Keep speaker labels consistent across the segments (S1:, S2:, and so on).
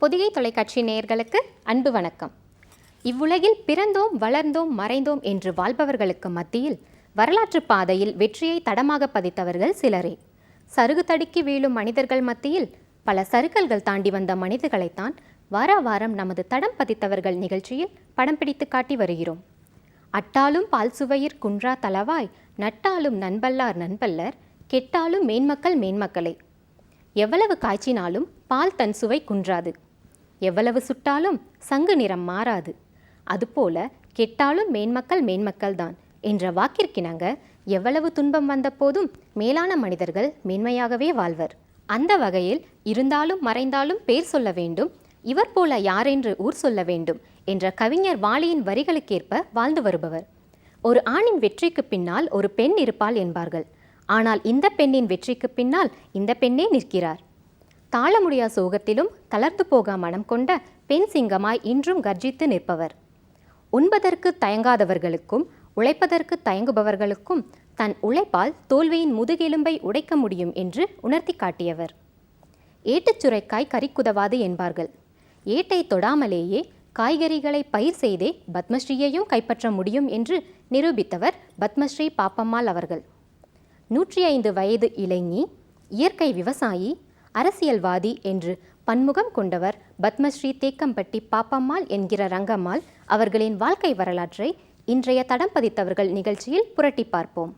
S1: பொதிகை தொலைக்காட்சி நேயர்களுக்கு அன்பு வணக்கம். இவ்வுலகில் பிறந்தோம், வளர்ந்தோம், மறைந்தோம் என்று வாழ்பவர்களுக்கு மத்தியில் வரலாற்று பாதையில் வெற்றியை தடமாக பதித்தவர்கள் சிலரே. சருகு தடுக்கி வீழும் மனிதர்கள் மத்தியில் பல சறுக்கல்கள் தாண்டி வந்த மனிதர்களைத்தான் வார வாரம் நமது தடம் பதித்தவர்கள் நிகழ்ச்சியில் படம் பிடித்து காட்டி வருகிறோம். அட்டாலும் பால் சுவையிற் குன்றா தளவாய், நட்டாலும் நண்பல்லார் நண்பல்லர், கெட்டாலும் மேன்மக்கள் மேன்மக்களே. எவ்வளவு காய்ச்சினாலும் பால் தன் சுவை குன்றாது, எவ்வளவு சுட்டாலும் சங்கு நிறம் மாறாது. அதுபோல கெட்டாலும் மேன்மக்கள் மேன்மக்கள் தான் என்ற வாக்கிற்கிணங்க எவ்வளவு துன்பம் வந்த போதும் மேலான மனிதர்கள் மேன்மையாகவே வாழ்வர். அந்த வகையில் இருந்தாலும் மறைந்தாலும் பேர் சொல்ல வேண்டும், இவர் போல யாரென்று ஊர் சொல்ல வேண்டும் என்ற கவிஞர் வாலியின் வரிகளுக்கேற்ப வாழ்ந்து வருபவர். ஒரு ஆணின் வெற்றிக்கு பின்னால் ஒரு பெண் இருப்பாள் என்பார்கள். ஆனால் இந்த பெண்ணின் வெற்றிக்கு பின்னால் இந்த பெண்ணே நிற்கிறார். தாழ முடியா சோகத்திலும் தளர்ந்து போகா மனம் கொண்ட பெண் சிங்கமாய் இன்றும் கர்ஜித்து நிற்பவர். உண்பதற்கு தயங்காதவர்களுக்கும் உழைப்பதற்கு தயங்குபவர்களுக்கும் தன் உழைப்பால் தோல்வியின் முதுகெலும்பை உடைக்க முடியும் என்று உணர்த்தி காட்டியவர். ஏட்டுச் சுரைக்காய் கறிக்குதவாது என்பார்கள். ஏட்டை தொடாமலேயே காய்கறிகளை பயிர் செய்தே பத்மஸ்ரீயையும் கைப்பற்ற முடியும் என்று நிரூபித்தவர் பத்மஸ்ரீ பாப்பம்மாள் அவர்கள். 105 வயது இளைஞி, இயற்கை விவசாயி, அரசியல்வாதி என்று பன்முகம் கொண்டவர் பத்மஸ்ரீ தேக்கம்பட்டி பாப்பம்மாள் என்கிற ரங்கம்மாள் அவர்களின் வாழ்க்கை வரலாற்றை இன்றைய தடம் பதித்தவர்கள் நிகழ்ச்சியில் புரட்டி பார்ப்போம்.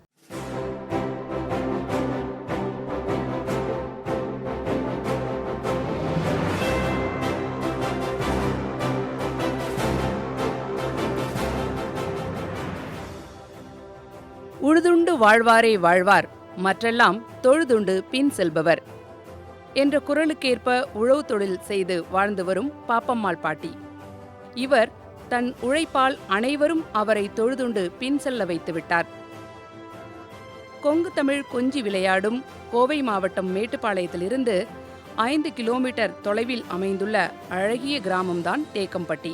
S2: உழுதுண்டு வாழ்வாரே வாழ்வார், மற்றெல்லாம் தொழுதுண்டு பின் செல்பவர் என்ற குரலுக்கேற்ப உழவு தொழில் செய்து வாழ்ந்து வரும் பாப்பம்மாள் பாட்டி. இவர் தன் உழைப்பால் அனைவரும் அவரை தொழுதுண்டு பின் செல்ல வைத்து விட்டார். கொங்கு தமிழ் கொஞ்சி விளையாடும் கோவை மாவட்டம் மேட்டுப்பாளையத்திலிருந்து 5 கிலோமீட்டர் தொலைவில் அமைந்துள்ள அழகிய கிராமம்தான் தேக்கம்பட்டி.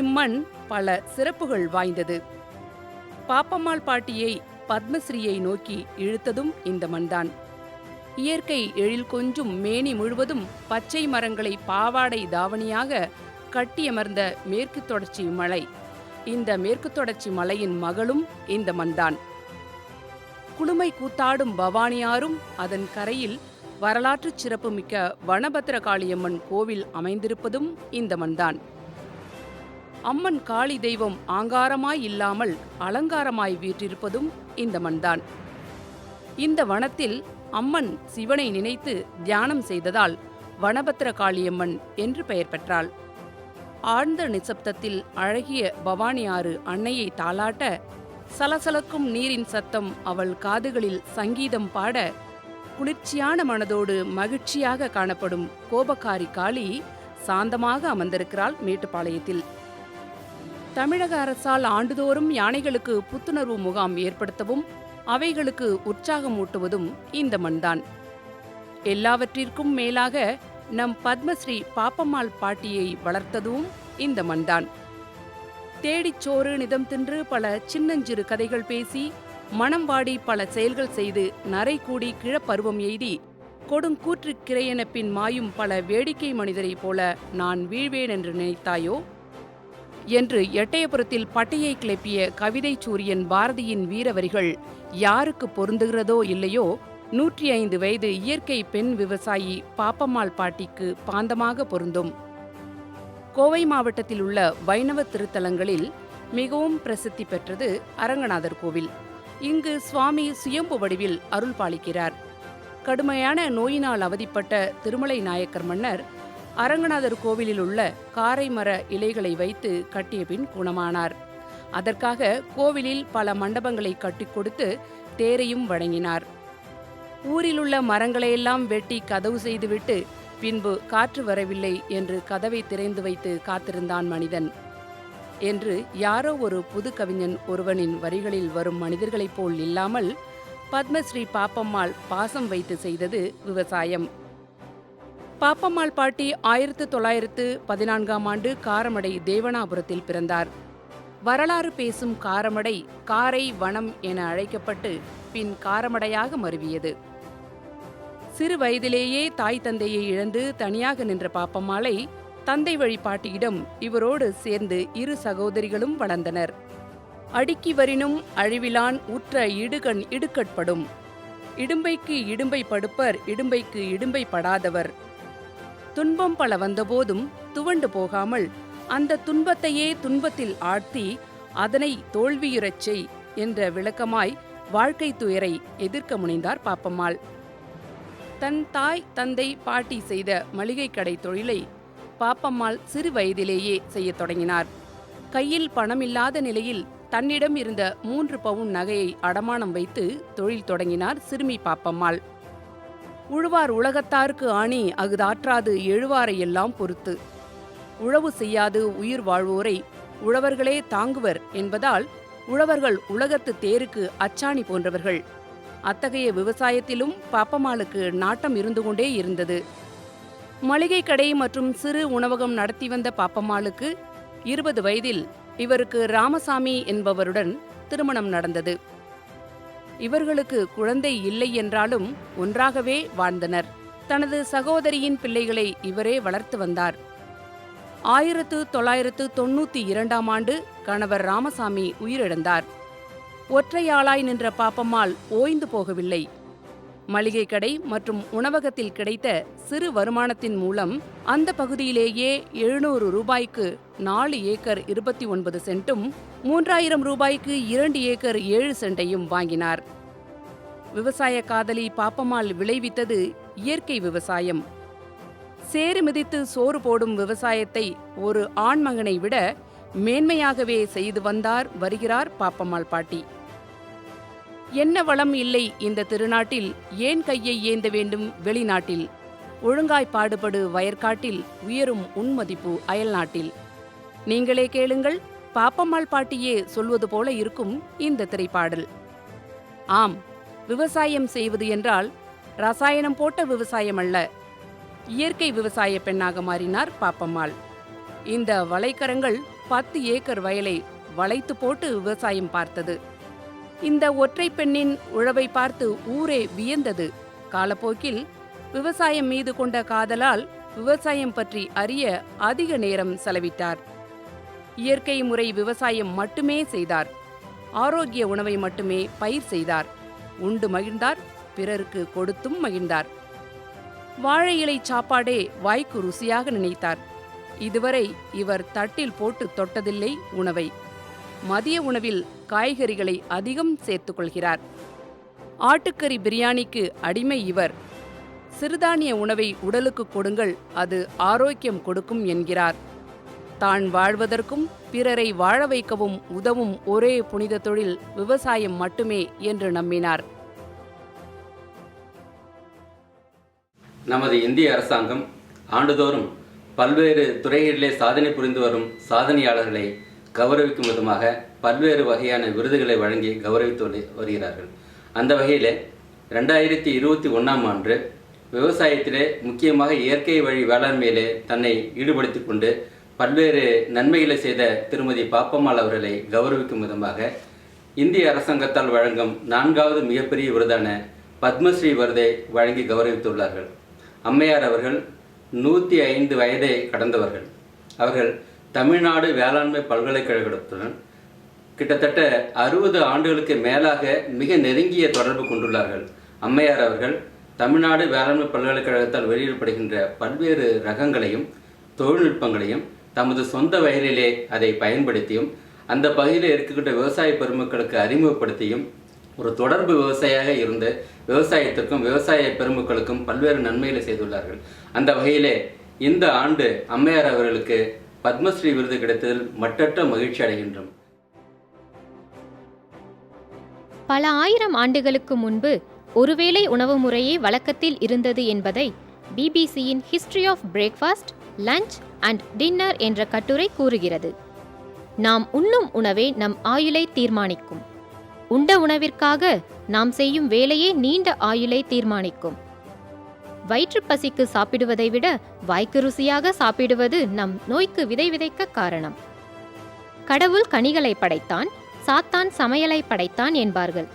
S2: இம்மண் பல சிறப்புகள் வாய்ந்தது. பாப்பம்மாள் பாட்டியை பத்மஸ்ரீயை நோக்கி இழுத்ததும் இந்த மண்தான். இயற்கை எழில் கொஞ்சும் மேனி முழுவதும் பச்சை மரங்களை பாவாடை தாவணியாக கட்டியமர்ந்த மேற்கு தொடர்ச்சி மலை. இந்த மேற்கு தொடர்ச்சி மலையின் மகளும் இந்த மண்தான். குளுமை கூத்தாடும் பவானியாரும் அதன் கரையில் வரலாற்று சிறப்புமிக்க வனபத்திரகாளியம்மன் கோவில் அமைந்திருப்பதும் இந்த மண்தான். அம்மன் காளி தெய்வம் ஆங்காரமாய் இல்லாமல் அலங்காரமாய் வீற்றிருப்பதும் இந்த மண்தான். இந்த வனத்தில் அம்மன் சிவனை நினைத்து தியானம் செய்ததால் வனபத்திரகாளியம்மன் என்று பெயர் பெற்றாள். ஆழ்ந்த நிசப்தத்தில் அழகிய பவானி ஆறு அன்னையை தாலாட்ட, சலசலக்கும் நீரின் சத்தம் அவள் காதுகளில் சங்கீதம் பாட, குளிர்ச்சியான மனதோடு மகிழ்ச்சியாக காணப்படும் கோபக்காரி காளி சாந்தமாக அமர்ந்திருக்கிறாள் மேட்டுப்பாளையத்தில். தமிழக அரசால் ஆண்டுதோறும் யானைகளுக்கு புத்துணர்வு முகாம் ஏற்படுத்தவும் அவைகளுக்கு உற்சாகமூட்டுவதும் இந்த மண்தான். எல்லாவற்றிற்கும் மேலாக நம் பத்மஸ்ரீ பாப்பம்மாள் பாட்டியை வளர்த்ததும் இந்த மண்தான். தேடிச்சோறு நிதம் தின்று பல சின்னஞ்சிறு கதைகள் பேசி மனம் வாடி பல செயல்கள் செய்து நரை கூடி கிழப்பருவம் எய்தி கொடுங்கூற்று கிரையென பின் மாயும் பல வேடிக்கை மனிதரைப் போல நான் வீழ்வேன் என்று நினைத்தாயோ என்று எட்டயபுரத்தில் பட்டையை கிளப்பிய கவிதை சூரியன் பாரதியின் வீரவரிகள் யாருக்கு பொருந்துகிறதோ இல்லையோ, 105 வயது இயற்கை பெண் விவசாயி பாப்பம்மாள் பாட்டிக்கு பாந்தமாக பொருந்தும். கோவை மாவட்டத்தில் உள்ள வைணவ திருத்தலங்களில் மிகவும் பிரசித்தி பெற்றது அரங்கநாதர் கோவில். இங்கு சுவாமி சுயம்பு வடிவில் அருள் பாலிக்கிறார். கடுமையான நோயினால் அவதிப்பட்ட திருமலை நாயக்கர் மன்னர் அரங்கநாதர் கோவிலில் உள்ள காரை மர இலைகளை வைத்து கட்டிய பின் குணமானார். அதற்காக கோவிலில் பல மண்டபங்களை கட்டி கொடுத்து தேரையும் வழங்கினார். ஊரிலுள்ள மரங்களையெல்லாம் வெட்டி கதவு செய்துவிட்டு பின்பு காற்று வரவில்லை என்று கதவை திறந்து வைத்து காத்திருந்தான் மனிதன் என்று யாரோ ஒரு புது கவிஞன் ஒருவனின் வரிகளில் வரும் மனிதர்களைப் போல் இல்லாமல் பத்மஸ்ரீ பாப்பம்மாள் பாசம் வைத்து செய்தது விவசாயம். பாப்பம்மாள் பாட்டி 1914ஆம் ஆண்டு காரமடை தேவனாபுரத்தில் பிறந்தார். வரலாறு பேசும் காரமடை காரை வனம் என அழைக்கப்பட்டு பின் காரமடையாக மருவியது. சிறு வயதிலேயே தாய் தந்தையை இழந்து தனியாக நின்ற பாப்பம்மாளை தந்தை வழி பாட்டியிடம் இவரோடு சேர்ந்து இரு சகோதரிகளும் வளர்ந்தனர். அடுக்கி வரினும் அழிவிலான் உற்ற இடுகண் இடுக்கட்படும். இடும்பைக்கு இடும்பை படுப்பர் இடும்பைக்கு இடும்பை படாதவர். துன்பம் பல வந்தபோதும் துவண்டு போகாமல் அந்த துன்பத்தையே துன்பத்தில் ஆழ்த்தி அதனை தோல்வியுறச் செய் என்ற விளக்கமாய் வாழ்க்கை துயரை எதிர்க்க முனைந்தார் பாப்பம்மாள். தன் தாய் தந்தை பாட்டி செய்த மளிகை கடை தொழிலை பாப்பம்மாள் சிறு வயதிலேயே செய்யத் தொடங்கினார். கையில் பணமில்லாத நிலையில் தன்னிடம் இருந்த 3 பவுன் நகையை அடமானம் வைத்து தொழில் தொடங்கினார் சிறுமி பாப்பம்மாள். உழுவார் உலகத்தாருக்கு ஆணி அகுதாற்றாது எழுவாரை எல்லாம் பொறுத்து. உழவு செய்யாது உயிர் வாழ்வோரை உழவர்களே தாங்குவர் என்பதால் உழவர்கள் உலகத்து தேருக்கு அச்சாணி போன்றவர்கள். அத்தகைய விவசாயத்திலும் பாப்பம்மாளுக்கு நாட்டம் இருந்து கொண்டே இருந்தது. மளிகை கடை மற்றும் சிறு உணவகம் நடத்தி வந்த பாப்பம்மாளுக்கு 20 வயதில் இவருக்கு ராமசாமி என்பவருடன் திருமணம் நடந்தது. இவர்களுக்கு குழந்தை இல்லை என்றாலும் ஒன்றாகவே வாழ்ந்தனர். தனது சகோதரியின் பிள்ளைகளை இவரே வளர்த்து வந்தார். 1992ஆம் ஆண்டு கணவர் ராமசாமி உயிரிழந்தார். ஒற்றையாளாய் நின்ற பாப்பம்மாள் ஓய்ந்து போகவில்லை. மளிகை கடை மற்றும் உணவகத்தில் கிடைத்த சிறு வருமானத்தின் மூலம் அந்த பகுதியிலேயே 700 ரூபாய்க்கு 4 ஏக்கர் 29 சென்ட்டும் 3000 ரூபாய்க்கு 2 ஏக்கர் 7 சென்ட்டையும் வாங்கினார். விவசாய காதலி பாப்பம்மாள் விளைவித்தது இயற்கை விவசாயம். சேறு மிதித்து சோறு போடும் விவசாயத்தை ஒரு ஆண்மகனை விட மேன்மையாகவே செய்து வருகிறார் பாப்பம்மாள் பாட்டி. என்ன வளம் இல்லை இந்த திருநாட்டில், ஏன் கையை ஏந்த வேண்டும் வெளிநாட்டில்? ஒழுங்காய் பாடுபடு வயற்காட்டில், உயரும் உன்மதிப்பு அயல்நாட்டில். நீங்களே கேளுங்கள், பாப்பம்மாள் பாட்டியே சொல்வது போல இருக்கும் இந்த திரைப்பாடல். ஆம், விவசாயம் செய்வது என்றால் ரசாயனம் போட்ட விவசாயம் அல்ல, இயற்கை விவசாய பெண்ணாக மாறினார் பாப்பம்மாள். இந்த வளைக்கரங்கள் 10 ஏக்கர் வயலை வளைத்து போட்டு விவசாயம் பார்த்தது. இந்த ஒற்றை பெண்ணின் உழவை பார்த்து ஊரே வியந்தது. காலப்போக்கில் விவசாயம் மீது கொண்ட காதலால் விவசாயம் பற்றி அறிய அதிக நேரம் செலவிட்டார். இயற்கை முறை விவசாயம் மட்டுமே செய்தார். ஆரோக்கிய உணவை மட்டுமே பயிர் செய்தார். உண்டு மகிழ்ந்தார், பிறருக்கு கொடுத்தும் மகிழ்ந்தார். வாழை இலை சாப்பாடே வாய்க்கு ருசியாக நினைத்தார். இதுவரை இவர் தட்டில் போட்டு தொட்டதில்லை உணவை. மதிய உணவில் காய்கறிகளை அதிகம் சேர்த்துக் கொள்கிறார். ஆட்டுக்கறி பிரியாணிக்கு அடிமை இவர். சிறுதானிய உணவை உடலுக்கு கொடுங்கள், அது ஆரோக்கியம் கொடுக்கும் என்கிறார். தான் வாழ்வதற்கும் பிறரை வாழ வைக்கவும் உதவும் ஒரே புனித தொழில் விவசாயம் மட்டுமே என்று நம்பினார்.
S3: நமது இந்திய அரசாங்கம் ஆண்டுதோறும் பல்வேறு துறைகளிலே சாதனை புரிந்து வரும் சாதனையாளர்களை கௌரவிக்கும் விதமாக பல்வேறு வகையான விருதுகளை வழங்கி கௌரவித்து வருகிறார்கள். அந்த வகையில் 2021ஆம் ஆண்டு விவசாயத்திலே முக்கியமாக இயற்கை வழி வேளாண்மையிலே தன்னை ஈடுபடுத்தி கொண்டு பல்வேறு நன்மைகளை செய்த திருமதி பாப்பம்மாள் அவர்களை கௌரவிக்கும் விதமாக இந்திய அரசாங்கத்தால் வழங்கும் 4வது மிகப்பெரிய விருதான பத்மஸ்ரீ விருதை வழங்கி கௌரவித்துள்ளார்கள். அம்மையார் அவர்கள் 105 வயதை கடந்தவர்கள். அவர்கள் தமிழ்நாடு வேளாண்மை பல்கலைக்கழகத்துடன் கிட்டத்தட்ட 60 ஆண்டுகளுக்கு மேலாக மிக நெருங்கிய தொடர்பு கொண்டுள்ளார்கள். அம்மையார் அவர்கள் தமிழ்நாடு வேளாண்மை பல்கலைக்கழகத்தால் வெளியிடப்படுகின்ற பல்வேறு ரகங்களையும் தொழில்நுட்பங்களையும் தமது சொந்த வயலிலே அதை பயன்படுத்தியும் அந்த பகுதியில் இருக்கின்ற விவசாய பெருமக்களுக்கு அறிமுகப்படுத்தியும் ஒரு தொடர்பு விவசாயியாக இருந்து விவசாயத்திற்கும் விவசாய பெருமக்களுக்கும் பல்வேறு நன்மைகளை செய்துள்ளார்கள். அந்த வகையிலே இந்த ஆண்டு அம்மையார் அவர்களுக்கு பத்மஸ்ரீ விருது கிடைத்ததில் மட்டற்ற மகிழ்ச்சி அடைகின்றோம்.
S1: பல ஆயிரம் ஆண்டுகளுக்கு முன்பு ஒருவேளை உணவு முறையே வழக்கத்தில் இருந்தது என்பதை பிபிசியின் history of breakfast, lunch and dinner என்ற கட்டுரை கூறுகிறது. நாம் உண்ணும் உணவே நம் ஆயுளை தீர்மானிக்கும். உண்ட உணவிற்காக நாம் செய்யும் வேலையே நீண்ட ஆயுளை தீர்மானிக்கும். வயிற்றுப் பசிக்கு சாப்பிடுவதை விட வாய்க்கு ருசியாக சாப்பிடுவது நம் நோய்க்கு விதை விதைக்க காரணம். கடவுள் கனிகளை படைத்தான், சாத்தான் சமையலை படைத்தான் என்பார்கள்.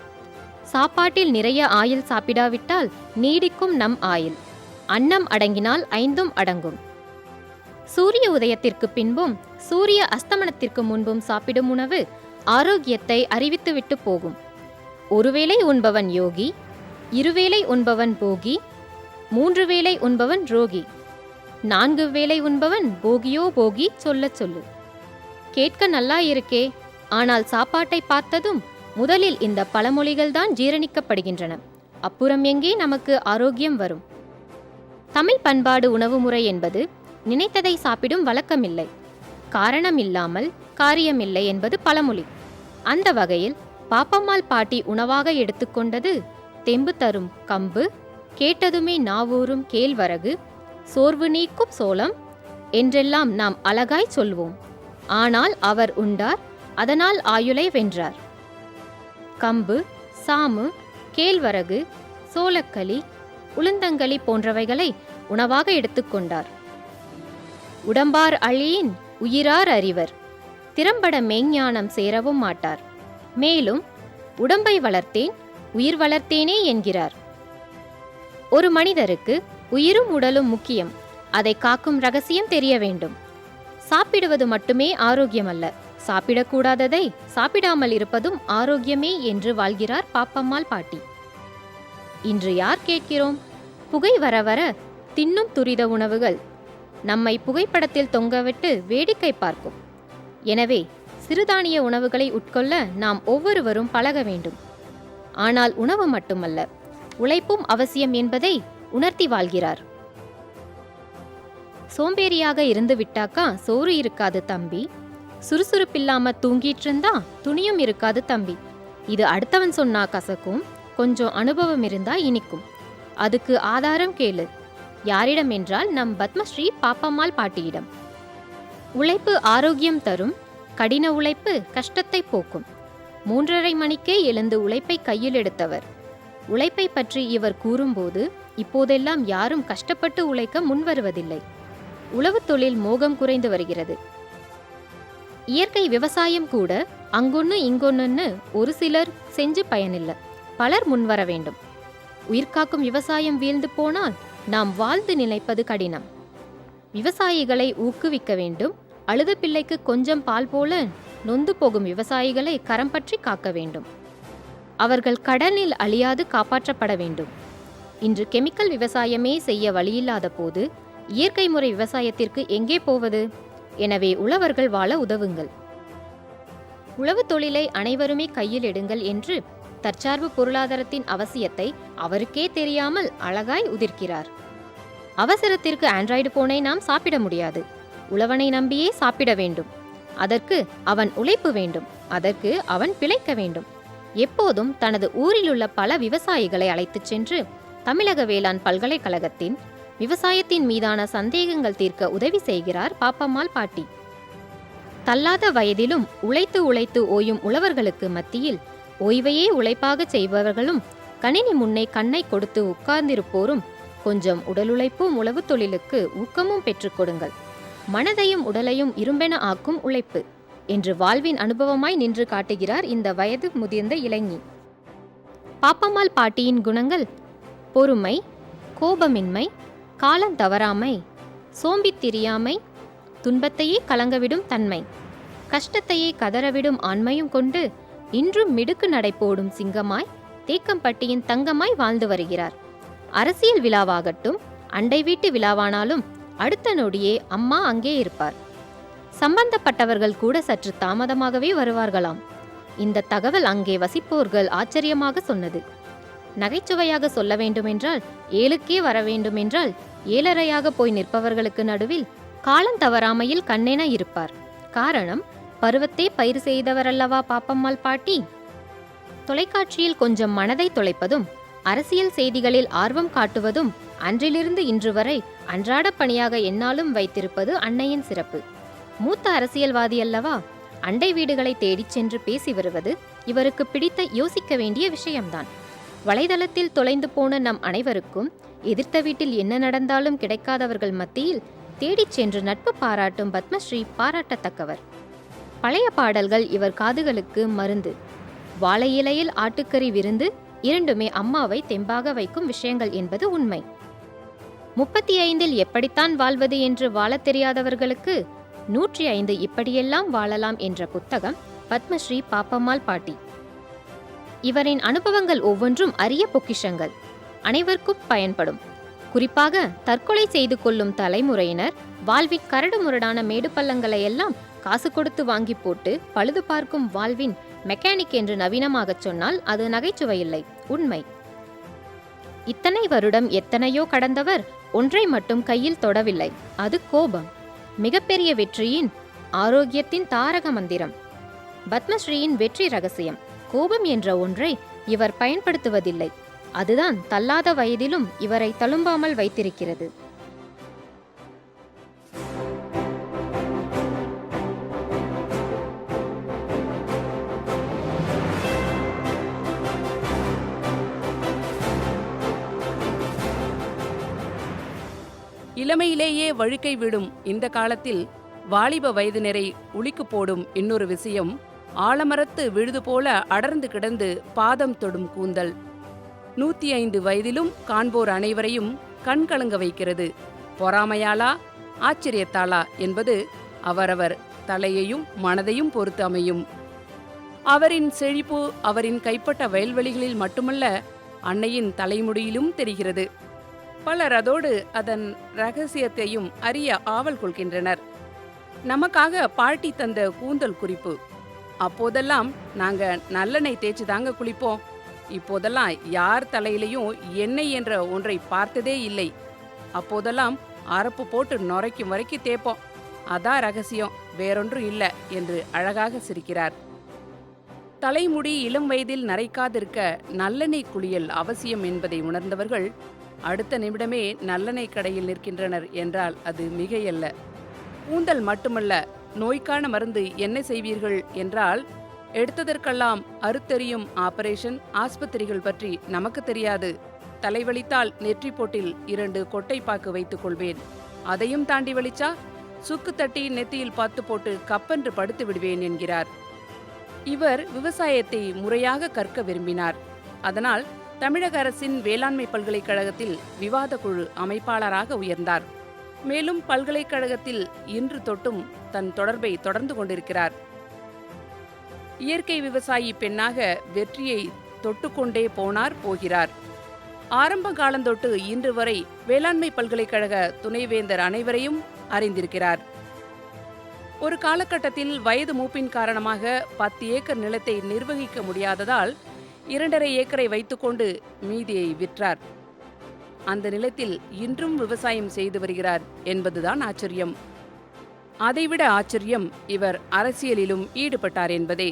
S1: சாப்பாட்டில் நிறைய ஆயில் சாப்பிடாவிட்டால் நீடிக்கும் நம் ஆயில். அன்னம் அடங்கினால் ஐந்தும் அடங்கும். சூரிய உதயத்திற்கு பின்பும் சூரிய அஸ்தமனத்திற்கு முன்பும் சாப்பிடும் உணவு ஆரோக்கியத்தை அறிவித்துவிட்டு போகும். ஒருவேளை உண்பவன் யோகி, இருவேளை உண்பவன் போகி, 3 வேளை உண்பவன் ரோகி, 4 வேளை உண்பவன் போகியோ போகி சொல்லச் சொல்லு. கேட்க நல்லா இருக்கே, ஆனால் சாப்பாட்டை பார்த்ததும் முதலில் இந்த பழமொழிகள்தான் ஜீரணிக்கப்படுகின்றன. அப்புறம் எங்கே நமக்கு ஆரோக்கியம் வரும்? தமிழ் பண்பாடு உணவு முறை என்பது நினைத்ததை சாப்பிடும் வழக்கமில்லை, காரணமில்லாமல் காரியமில்லை என்பது பழமொழி. அந்த வகையில் பாப்பம்மாள் பாட்டி உணவாக எடுத்துக்கொண்டது தெம்பு தரும் கம்பு, கேட்டதுமே நாவூரும் கேழ்வரகு, சோர்வு நீக்கும் சோளம் என்றெல்லாம் நாம் அழகாய் சொல்வோம். ஆனால் அவர் உண்டார், அதனால் ஆயுளை வென்றார். கம்பு, சாமு, கேழ்வரகு, சோளக்களி, உளுந்தங்களி போன்றவைகளை உணவாக எடுத்துக்கொண்டார். உடம்பார் அழியின் உயிரார் அறிவர், திறம்பட மெய்ஞானம் சேரவும் மாட்டார். மேலும் உடம்பை வளர்த்தேன் உயிர் வளர்த்தேனே என்கிறார். ஒரு மனிதருக்கு உயிரும் உடலும் முக்கியம். அதை காக்கும் ரகசியம் தெரிய வேண்டும். சாப்பிடுவது மட்டுமே ஆரோக்கியமல்ல, சாப்பிடக்கூடாததை சாப்பிடாமல் இருப்பதும் ஆரோக்கியமே என்று வாழ்கிறார் பாப்பம்மாள் பாட்டி. இன்று யார் கேட்கிறோம்? புகை வர வர தின்னும் துரித உணவுகள் நம்மை புகைப்படத்தில் தொங்கவிட்டு வேடிக்கை பார்க்கும். எனவே சிறுதானிய உணவுகளை உட்கொள்ள நாம் ஒவ்வொருவரும் பழக வேண்டும். ஆனால் உணவு மட்டுமல்ல, உழைப்பும் அவசியம் என்பதை உணர்த்தி வாழ்கிறார். சோம்பேறியாக இருந்து விட்டாக்கா சோறு இருக்காது தம்பி, சுறுசுறுப்பில்லாம தூங்கிட்டு இருந்தா துணியும் இருக்காது தம்பி. இது அடுத்தவன் சொன்னா கசக்கும், கொஞ்சம் அனுபவம் இருந்தா இனிக்கும். அதுக்கு ஆதாரம் கேளு. யாரிடம் என்றால் நம் பத்மஸ்ரீ பாப்பம்மாள் பாட்டியிடம். உழைப்பு ஆரோக்கியம் தரும், கடின உழைப்பு கஷ்டத்தை போக்கும். 3:30 மணிக்கே எழுந்து உழைப்பை கையில் எடுத்தவர். உழைப்பை பற்றி இவர் கூறும்போது இப்போதெல்லாம் யாரும் கஷ்டப்பட்டு உழைக்க முன்வருவதில்லை. உழவு தொழில் மோகம் குறைந்து வருகிறது. இயற்கை விவசாயம் கூட அங்கொன்னு இங்கொன்னு ஒரு சிலர் செஞ்சு பயனில்லை, பலர் முன்வர வேண்டும். உயிர்காக்கும் விவசாயம் வீழ்ந்து போனால் நாம் வாழ்ந்து நிலைப்பது கடினம். விவசாயிகளை ஊக்குவிக்க வேண்டும். அழுத பிள்ளைக்கு கொஞ்சம் பால் போல நொந்து போகும் விவசாயிகளை கரம் பற்றி காக்க வேண்டும். அவர்கள் கடனில் அழியாது காப்பாற்றப்பட வேண்டும். இன்று கெமிக்கல் விவசாயமே செய்ய வழியில்லாத போது இயற்கை முறை விவசாயத்திற்கு எங்கே போவது? எனவே உழவர்கள் வாழ உதவுங்கள். உழவு தொழிலை அனைவருமே கையில் எடுங்கள் என்று தற்சார்பு பொருளாதாரத்தின் அவசியத்தை அவருக்கே தெரியாமல் அழகாய் உதிர்க்கிறார். அவசரத்திற்கு ஆண்ட்ராய்டு போனை நாம் சாப்பிட முடியாது. உழவனை நம்பியே சாப்பிட வேண்டும். அதற்கு அவன் உழைப்பு வேண்டும். அதற்கு அவன் பிழைக்க வேண்டும். எப்போதும் தனது ஊரிலுள்ள பல விவசாயிகளை அழைத்துச் சென்று தமிழக வேளாண் பல்கலைக்கழகத்தின் விவசாயத்தின் மீதான சந்தேகங்கள் தீர்க்க உதவி செய்கிறார் பாப்பம்மாள் பாட்டி. தள்ளாத வயதிலும் உழைத்து உழைத்து ஓயும் உழவர்களுக்கு மத்தியில் ஓய்வையே உழைப்பாக செய்பவர்களும், கணினி முன்னே கண்ணை கொடுத்து உட்கார்ந்திருப்போரும் கொஞ்சம் உடலுழைப்பும் உழவு தொழிலுக்கு ஊக்கமும் பெற்றுக் கொடுங்கள். மனதையும் உடலையும் இரும்பென ஆக்கும் உழைப்பு என்று வாழ்வின் அனுபவமாய் நின்று காட்டுகிறார் இந்த வயது முதிர்ந்த இளைஞி. பாப்பம்மாள் பாட்டியின் குணங்கள் பொறுமை, கோபமின்மை, காலந்தவறாமை, சோம்பித் திரியாமை, துன்பத்தையே கலங்கவிடும் தன்மை, கஷ்டத்தையே கதறவிடும் ஆண்மையும் கொண்டு இன்றும் மிடுக்கு நடை போடும் சிங்கமாய் தேக்கம்பட்டியின் தங்கமாய் வாழ்ந்து வருகிறார். அரசியல் விழாவாகட்டும், அண்டை வீட்டு விழாவானாலும் அடுத்த நொடியே அம்மா அங்கே இருப்பார். சம்பந்தப்பட்டவர்கள் கூட சற்று தாமதமாகவே வருவார்களாம். இந்த தகவல் அங்கே வசிப்போர்கள் ஆச்சரியமாக சொன்னது. நகைச்சுவையாக சொல்ல வேண்டுமென்றால் 7க்கே வர வேண்டுமென்றால் 7:30 போய் நிற்பவர்களுக்கு நடுவில் காலம் தவறாமையில் கண்ணென இருப்பார். காரணம், பருவத்தே பயிர் செய்தவரல்லவா பாப்பம்மாள் பாட்டி. தொலைக்காட்சியில் கொஞ்சம் மனதை தொலைப்பதும், அரசியல் செய்திகளில் ஆர்வம் காட்டுவதும் அன்றிலிருந்து இன்று வரை அன்றாட பணியாக எந்நாளும் வைத்திருப்பது அன்னையின் சிறப்பு. மூத்த அரசியல்வாதி அல்லவா, அண்டை வீடுகளை தேடிச் சென்று பேசி வருவது இவருக்கு பிடித்த யோசிக்க வேண்டிய விஷயம்தான். வலைதளத்தில் தொலைந்து போன நம் அனைவருக்கும் எதிர்த்த வீட்டில் என்ன நடந்தாலும் கிடைக்காதவர்கள் மத்தியில் தேடிச் சென்று நட்பு பாராட்டும் பத்மஸ்ரீ பாராட்டத்தக்கவர். பழைய பாடல்கள் இவர் காதுகளுக்கு மருந்து. வாழை இலையில் ஆட்டுக்கறி விருந்து, இரண்டுமே அம்மாவை தெம்பாக வைக்கும் விஷயங்கள் என்பது உண்மை. 35 எப்படித்தான் வாழ்வது என்று வாழத் தெரியாதவர்களுக்கு 105 இப்படியெல்லாம் வாழலாம் என்ற புத்தகம் பத்மஸ்ரீ பாப்பம்மாள் பாட்டி. இவரின் அனுபவங்கள் ஒவ்வொன்றும் அரிய பொக்கிஷங்கள், அனைவருக்கும் பயன்படும். குறிப்பாக தற்கொலை செய்து கொள்ளும் தலைமுறையினர் வாழ்வின் கரடு முரடான மேடு பள்ளங்களை எல்லாம் காசு கொடுத்து வாங்கி போட்டு பழுது பார்க்கும் வாழ்வின் மெக்கானிக் என்று நவீனமாகச் சொன்னால் அது நகைச்சுவையில்லை, உண்மை. இத்தனை வருடம் எத்தனையோ கடந்தவர் ஒன்றை மட்டும் கையில் தொடவில்லை, அது கோபம். மிகப்பெரிய வெற்றியின் ஆரோக்கியத்தின் தாரக மந்திரம். பத்மஸ்ரீயின் வெற்றி ரகசியம் கோபம் என்ற ஒன்றை இவர் பயன்படுத்துவதில்லை. அதுதான் தள்ளாத வயதிலும் இவரை தழும்பாமல் வைத்திருக்கிறது.
S2: இளமையிலேயே வழுக்கை விடும் இந்த காலத்தில் வாலிப வயதினரை உளிக்கு போடும் இன்னொரு விஷயம் ஆலமரத்து விழுது போல அடர்ந்து கிடந்து பாதம் தொடும் கூந்தல். 105 வயதிலும் காண்போர் அனைவரையும் கண்கலங்க வைக்கிறது. பொறாமையாலா ஆச்சரியத்தாளா என்பது அவரவர் தலையையும் மனதையும் பொறுத்து அமையும். அவரின் செழிப்பு அவரின் கைப்பட்ட வயல்வெளிகளில் மட்டுமல்ல, அன்னையின் தலைமுடியிலும் தெரிகிறது. பலர் அதோடு அதன் ரகசியத்தையும் அறிய ஆவல் கொள்கின்றனர். நமக்காக பாட்டி தந்த கூந்தல் குறிப்பு. அப்போதெல்லாம் நாங்க நல்லெண்ணெய் தேய்ச்சி தாங்க குளிப்போம். இப்போதெல்லாம் யார் தலையிலையும் எண்ணெய் என்ற ஒன்றை பார்த்ததே இல்லை. அப்போதெல்லாம் அரப்பு போட்டு நுரைக்கும் வரைக்கும் தேய்ப்போம். அதான் ரகசியம், வேறொன்றும் இல்லை என்று அழகாக சிரிக்கிறார். தலைமுடி இளம் வயதில் நரைக்காதிருக்க நல்லெண்ணெய் குளியல் அவசியம் என்பதை உணர்ந்தவர்கள் அடுத்த நிமிடமே நல்லெண்ணெய் கடையில் நிற்கின்றனர் என்றால் அது மிகையல்ல. கூந்தல் மட்டுமல்ல, நோய்க்கான மருந்து என்ன செய்வீர்கள் என்றால் எடுத்ததற்கெல்லாம் அறுத்தெறியும் ஆபரேஷன் ஆஸ்பத்திரிகள் பற்றி நமக்கு தெரியாது. தலைவலித்தால் நெற்றி போட்டில் 2 கொட்டைப்பாக்கு வைத்துக் கொள்வேன். அதையும் தாண்டி வலிச்சா சுக்கு தட்டி நெத்தியில் 10 போட்டு கப்பென்று படுத்து விடுவேன் என்கிறார். இவர் விவசாயத்தை முறையாக கற்க விரும்பினார். அதனால் தமிழக அரசின் வேளாண்மை பல்கலைக்கழகத்தில் விவாத குழு அமைப்பாளராக உயர்ந்தார். மேலும் பல்கலைக்கழகத்தில் இன்று தொட்டும் தன் தொடர்பை தொடர்ந்து கொண்டிருக்கிறார். இயற்கை விவசாயி பெண்ணாக வெற்றியை தொட்டுக்கொண்டே போகிறார். ஆரம்ப காலந்தொட்டு இன்று வரை வேளாண்மை பல்கலைக்கழக துணைவேந்தர் அனைவரையும் அறிந்திருக்கிறார். ஒரு காலகட்டத்தில் வயது மூப்பின் காரணமாக 10 ஏக்கர் நிலத்தை நிர்வகிக்க முடியாததால் 2.5 ஏக்கரை வைத்துக்கொண்டு மீதியை விற்றார். அந்த நிலத்தில் இன்றும் விவசாயம் செய்து வருகிறார் என்பதுதான் ஆச்சரியம். அதைவிட ஆச்சரியம் இவர் அரசியலிலும் ஈடுபட்டார் என்பதே.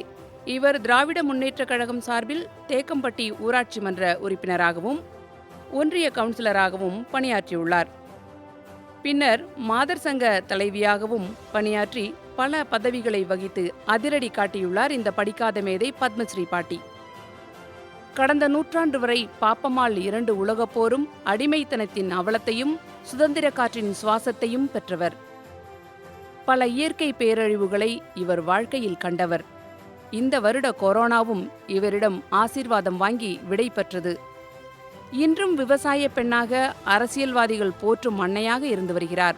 S2: இவர் திராவிட முன்னேற்றக் கழகம் சார்பில் தேக்கம்பட்டி ஊராட்சி மன்ற உறுப்பினராகவும் ஒன்றிய கவுன்சிலராகவும் பணியாற்றியுள்ளார். பின்னர் மாதர் சங்க தலைவியாகவும் பணியாற்றி பல பதவிகளை வகித்து அதிரடி காட்டியுள்ளார் இந்த படிக்காத மேதை பத்மஸ்ரீ பாட்டி. கடந்த நூற்றாண்டு வரை பாப்பம்மாள் 2 உலகப் போரும் அடிமைத்தனத்தின் அவலத்தையும் சுதந்திர காற்றின் சுவாசத்தையும் பெற்றவர். பல இயற்கை பேரழிவுகளை இவர் வாழ்க்கையில் கண்டவர். இந்த வருட கொரோனாவும் இவரிடம் ஆசீர்வாதம் வாங்கி விடை பெற்றது. இன்றும் விவசாய பெண்ணாக அரசியல்வாதிகள் போற்றும் அன்னையாக இருந்து வருகிறார்.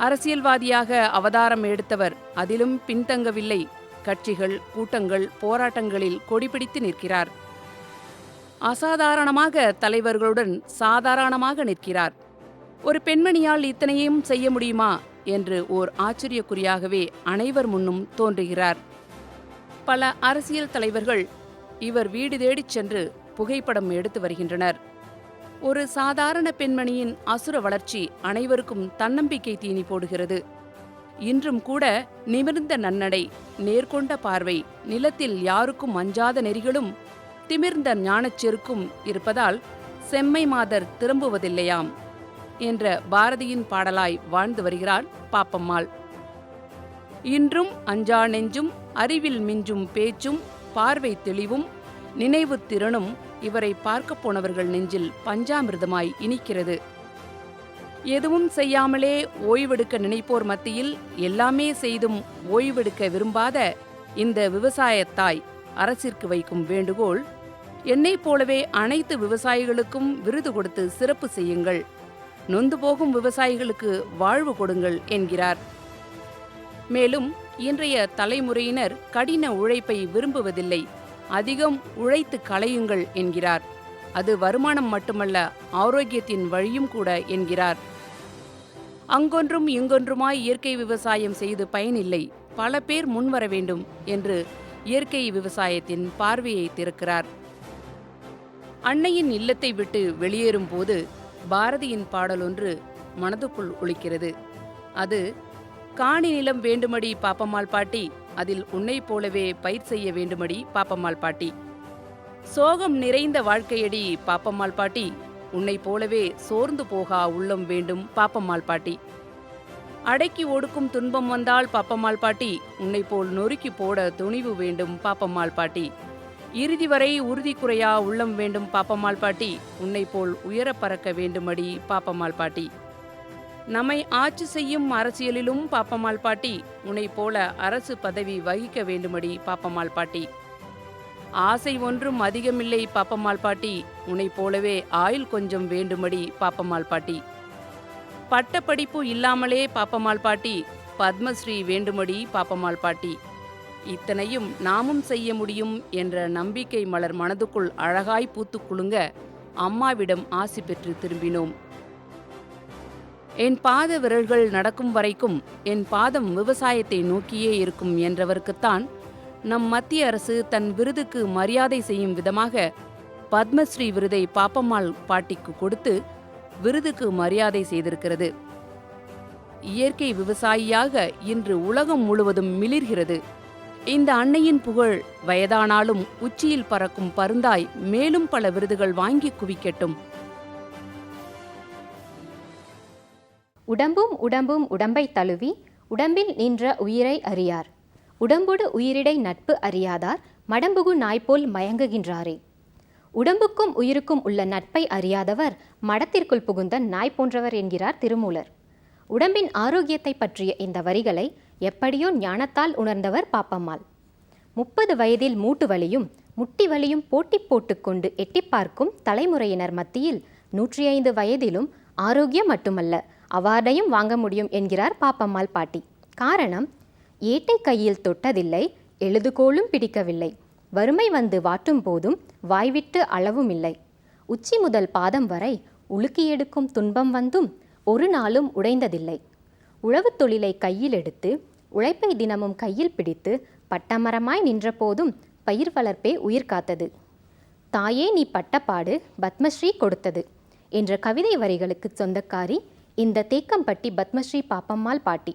S2: அரசியல்வாதியாக அவதாரம் எடுத்தவர் அதிலும் பின்தங்கவில்லை. கட்சிகள், கூட்டங்கள், போராட்டங்களில் கொடிபிடித்து நிற்கிறார். அசாதாரணமாக தலைவர்களுடன் சாதாரணமாக நிற்கிறார். ஒரு பெண்மணியால் இத்தனையும் செய்ய முடியுமா என்று ஓர் ஆச்சரியக்குறியாகவே அனைவர் முன்னும் தோன்றுகிறார். பல அரசியல் தலைவர்கள் இவர் வீடு தேடிச் சென்று புகைப்படம் எடுத்து வருகின்றனர். ஒரு சாதாரண பெண்மணியின் அசுர வளர்ச்சி அனைவருக்கும் தன்னம்பிக்கை தீனி போடுகிறது. இன்றும் கூட நிமிர்ந்த நன்னடை, நேர்கொண்ட பார்வை, நிலத்தில் யாருக்கும் அஞ்சாத நெறிகளும் திமிர்ந்த ஞானச்செருக்கும் இருப்பதால் செம்மை மாதர் திரும்புவதில்லையாம் என்ற பாரதியின் பாடலாய் வாழ்ந்து வருகிறாள் பாப்பம்மாள். இன்றும் அஞ்சா நெஞ்சும் அறிவில் மிஞ்சும் பேச்சும் பார்வை தெளிவும் நினைவு திறனும் இவரை பார்க்கப் போனவர்கள் நெஞ்சில் பஞ்சாமிர்தமாய் இனிக்கிறது. எதுவும் செய்யாமலே ஓய்வெடுக்க நினைப்போர் மத்தியில் எல்லாமே செய்தும் ஓய்வெடுக்க விரும்பாத இந்த விவசாயத்தாய் அரசிற்கு வைக்கும் வேண்டுகோள், என்னைப் போலவே அனைத்து விவசாயிகளுக்கும் விருது கொடுத்து சிறப்பு செய்யுங்கள். நொந்து போகும் விவசாயிகளுக்கு வாழ்வு கொடுங்கள் என்கிறார். மேலும் இன்றைய தலைமுறையினர் கடின உழைப்பை விரும்புவதில்லை, அதிகம் உழைத்து களையுங்கள் என்கிறார். அது வருமானம் மட்டுமல்ல, ஆரோக்கியத்தின் வழியும் கூட என்கிறார். அங்கொன்றும் இங்கொன்றுமாய் இயற்கை விவசாயம் செய்து பயனில்லை, பல பேர் முன்வர வேண்டும் என்று இயற்கை விவசாயத்தின் பார்வையை திறக்கிறார். அன்னையின் இல்லத்தை விட்டு வெளியேறும் போது பாரதியின் பாடலொன்று மனதுக்குள் ஒலிக்கிறது. அது, காணி நிலம் வேண்டுமடி பாப்பம்மாள் பாட்டி, அதில் உன்னை போலவே பயிர் செய்ய வேண்டுமடி பாப்பம்மாள் பாட்டி. சோகம் நிறைந்த வாழ்க்கையடி பாப்பம்மாள் பாட்டி, உன்னை போலவே சோர்ந்து போகா உள்ளம் வேண்டும் பாப்பம்மாள் பாட்டி. அடக்கி ஒடுக்கும் துன்பம் வந்தால் பாப்பம்மாள் பாட்டி, உன்னை போல் நொறுக்கி போட துணிவு வேண்டும் பாப்பம்மாள் பாட்டி. இறுதி வரை உறுதி குறையா உள்ளம் வேண்டும் பாப்பம்மாள் பாட்டி, உன்னை போல் உயர பறக்க வேண்டுமடி பாப்பம்மாள் பாட்டி. நம்மை ஆட்சி செய்யும் அரசியலிலும் பாப்பம்மாள் பாட்டி, உன்னை போல அரசு பதவி வகிக்க வேண்டுமடி பாப்பம்மாள் பாட்டி. ஆசை ஒன்றும் அதிகமில்லை பாப்பம்மாள் பாட்டி, உன்னை போலவே ஆயுள் கொஞ்சம் வேண்டுமடி பாப்பம்மாள் பாட்டி. பட்ட படிப்பு இல்லாமலே பாப்பம்மாள் பாட்டி, பத்மஸ்ரீ வேண்டுமடி பாப்பம்மாள் பாட்டி. இத்தனையும் நாமும் செய்ய முடியும் என்ற நம்பிக்கை மலர் மனதுக்குள் அழகாய் பூத்து குலுங்க அம்மாவிடம் ஆசி பெற்று திரும்பினோம். என் பாத விரல்கள் நடக்கும் வரைக்கும் என் பாதம் விவசாயத்தை நோக்கியே இருக்கும் என்றவருக்குத்தான் நம் மத்திய அரசு தன் விருதுக்கு மரியாதை செய்யும் விதமாக பத்மஸ்ரீ விருதை பாப்பம்மாள் பாட்டிக்கு கொடுத்து விருதுக்கு மரியாதை செய்திருக்கிறது. இயற்கை விவசாயியாக இன்று உலகம் முழுவதும் மிளிர்கிறது. இந்த அன்னையின் புகழ் வயதானாலும் உச்சியில் பறக்கும் பருந்தாய் மேலும் பல விருதுகள் வாங்கி குவிக்கட்டும்.
S1: உடம்பும் உடம்பும் உடம்பை தழுவி உடம்பில் நின்ற உயிரை அறியார், உடம்பொடு உயிரிடை நட்பு அறியாதார் மடம்புகு நாய்போல் மயங்குகின்றாரே. உடம்புக்கும் உயிருக்கும் உள்ள நட்பை அறியாதவர் மடத்திற்குள் புகுந்த நாய் போன்றவர் என்கிறார் திருமூலர். உடம்பின் ஆரோக்கியத்தை பற்றிய இந்த வரிகளை எப்படியோ ஞானத்தால் உணர்ந்தவர் பாப்பம்மாள். 30 வயதில் மூட்டு வலியும் முட்டி வலியும் போட்டி போட்டுக்கொண்டு எட்டி பார்க்கும் தலைமுறையினர் மத்தியில் 105 வயதிலும் ஆரோக்கியம் மட்டுமல்ல, அவார்டையும் வாங்க முடியும் என்கிறார் பாப்பம்மாள் பாட்டி. காரணம், ஏட்டை கையில் தொட்டதில்லை, எழுதுகோலும் பிடிக்கவில்லை, வறுமை வந்து வாட்டும் போதும் வாய்விட்டு அளவும் இல்லை, உச்சி முதல் பாதம் வரை உலுக்கி எடுக்கும் துன்பம் வந்தும் ஒரு நாளும் உடைந்ததில்லை, உழவு தொழிலை கையில் எடுத்து உழைப்பை தினமும் கையில் பிடித்து பட்டமரமாய் நின்ற போதும் பயிர் வளர்ப்பே உயிர் காத்தது, தாயே நீ பட்டப்பாடு பத்மஸ்ரீ கொடுத்தது என்ற கவிதை வரிகளுக்கு சொந்தக்காரி இந்த தேக்கம்பட்டி பத்மஸ்ரீ பாப்பம்மாள் பாட்டி.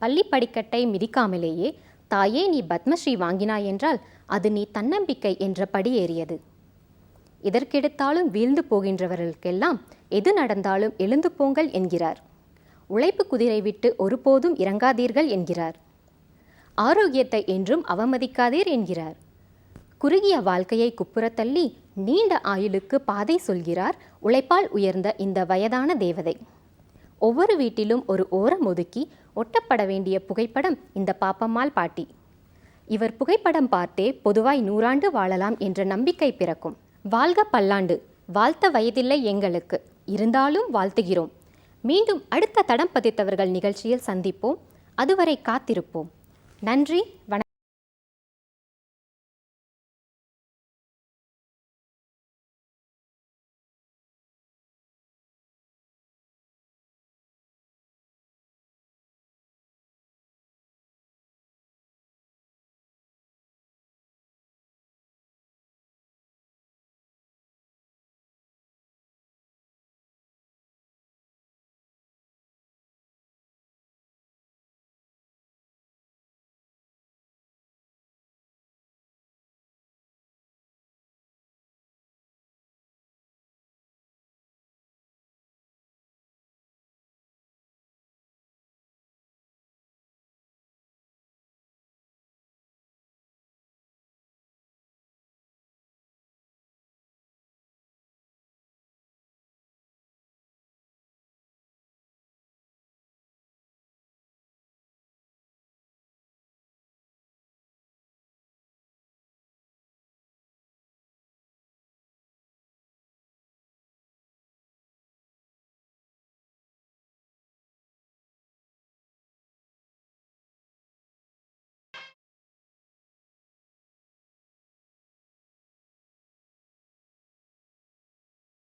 S1: பள்ளி படிக்கட்டை மிதிக்காமலேயே தாயே நீ பத்மஸ்ரீ வாங்கினாய் என்றால் அது நீ தன்னம்பிக்கை என்ற படி ஏறியது. இதற்கெடுத்தாலும் வீழ்ந்து போகின்றவர்களுக்கெல்லாம் எது நடந்தாலும் எழுந்து போங்கள் என்கிறார். உழைப்பு குதிரை விட்டு ஒருபோதும் இறங்காதீர்கள் என்கிறார். ஆரோக்கியத்தை என்றும் அவமதிக்காதீர் என்கிறார். குறுகிய வாழ்க்கையை குப்புறத்தள்ளி நீண்ட ஆயுளுக்கு பாதை சொல்கிறார் உழைப்பால் உயர்ந்த இந்த வயதான தேவதை. ஒவ்வொரு வீட்டிலும் ஒரு ஓரம் ஒதுக்கி ஒட்டப்பட வேண்டிய புகைப்படம் இந்த பாப்பம்மாள் பாட்டி. இவர் புகைப்படம் பார்த்தே பொதுவாய் 100 ஆண்டு வாழலாம் என்ற நம்பிக்கை பிறக்கும். வாழ்க பல்லாண்டு, வாழ்த்த வயதில்லை எங்களுக்கு, இருந்தாலும் வாழ்த்துகிறோம். மீண்டும் அடுத்த தடம் பதித்தவர்கள் நிகழ்ச்சியில் சந்திப்போம். அதுவரை காத்திருப்போம். நன்றி, வணக்கம்.